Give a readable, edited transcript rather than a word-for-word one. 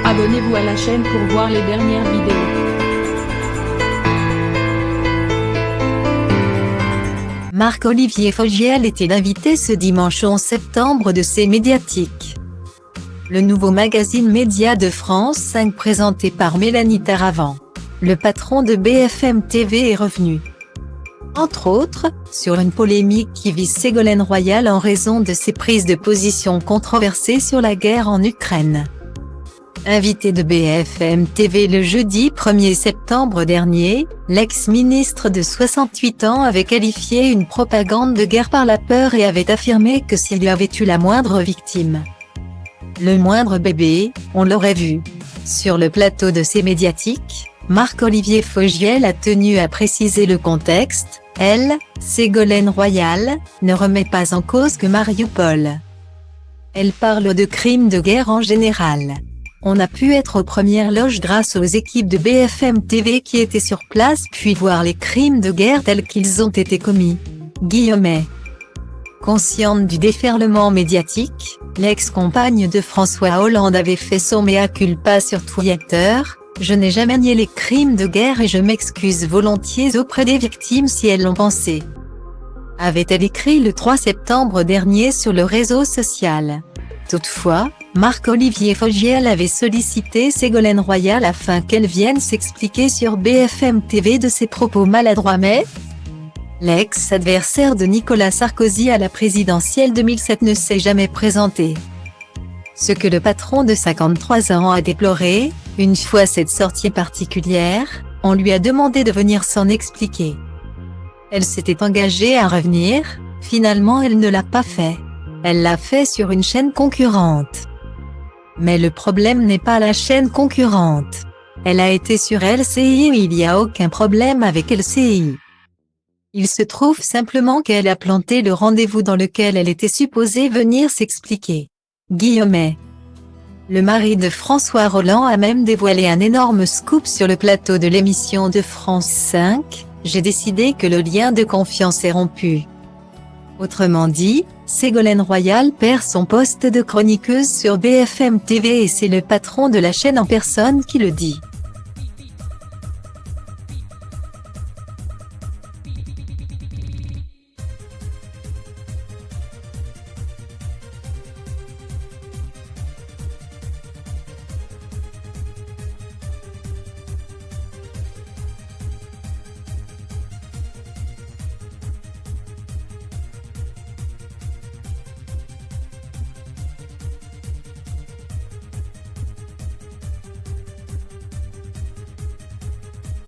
Abonnez-vous à la chaîne pour voir les dernières vidéos. Marc-Olivier Fogiel était l'invité ce dimanche 11 septembre de C'est Médiatique, le nouveau magazine média de France 5 présenté par Mélanie Taravant. Le patron de BFM TV est revenu, entre autres, sur une polémique qui vise Ségolène Royal en raison de ses prises de position controversées sur la guerre en Ukraine. Invité de BFM TV le jeudi 1er septembre dernier, l'ex-ministre de 68 ans avait qualifié une propagande de guerre par la peur et avait affirmé que s'il y avait eu la moindre victime, le moindre bébé, on l'aurait vu. Sur le plateau de C'est Médiatique, Marc-Olivier Fogiel a tenu à préciser le contexte. Elle, Ségolène Royal, ne remet pas en cause que Mariupol. Elle parle de crimes de guerre en général. On a pu être aux premières loges grâce aux équipes de BFM TV qui étaient sur place puis voir les crimes de guerre tels qu'ils ont été commis. Guillemets. Consciente du déferlement médiatique, l'ex-compagne de François Hollande avait fait son mea culpa sur Twitter. Je n'ai jamais nié les crimes de guerre et je m'excuse volontiers auprès des victimes si elles l'ont pensé, avait-elle écrit le 3 septembre dernier sur le réseau social. Toutefois, Marc-Olivier Fogiel avait sollicité Ségolène Royal afin qu'elle vienne s'expliquer sur BFM TV de ses propos maladroits mais l'ex-adversaire de Nicolas Sarkozy à la présidentielle 2007 ne s'est jamais présenté. Ce que le patron de 53 ans a déploré, une fois cette sortie particulière, on lui a demandé de venir s'en expliquer. Elle s'était engagée à revenir, finalement elle ne l'a pas fait. Elle l'a fait sur une chaîne concurrente. Mais le problème n'est pas la chaîne concurrente. Elle a été sur LCI et il n'y a aucun problème avec LCI. Il se trouve simplement qu'elle a planté le rendez-vous dans lequel elle était supposée venir s'expliquer. Guillemets. Le mari de François Hollande a même dévoilé un énorme scoop sur le plateau de l'émission de France 5, j'ai décidé que le lien de confiance est rompu. Autrement dit, Ségolène Royal perd son poste de chroniqueuse sur BFM TV et c'est le patron de la chaîne en personne qui le dit.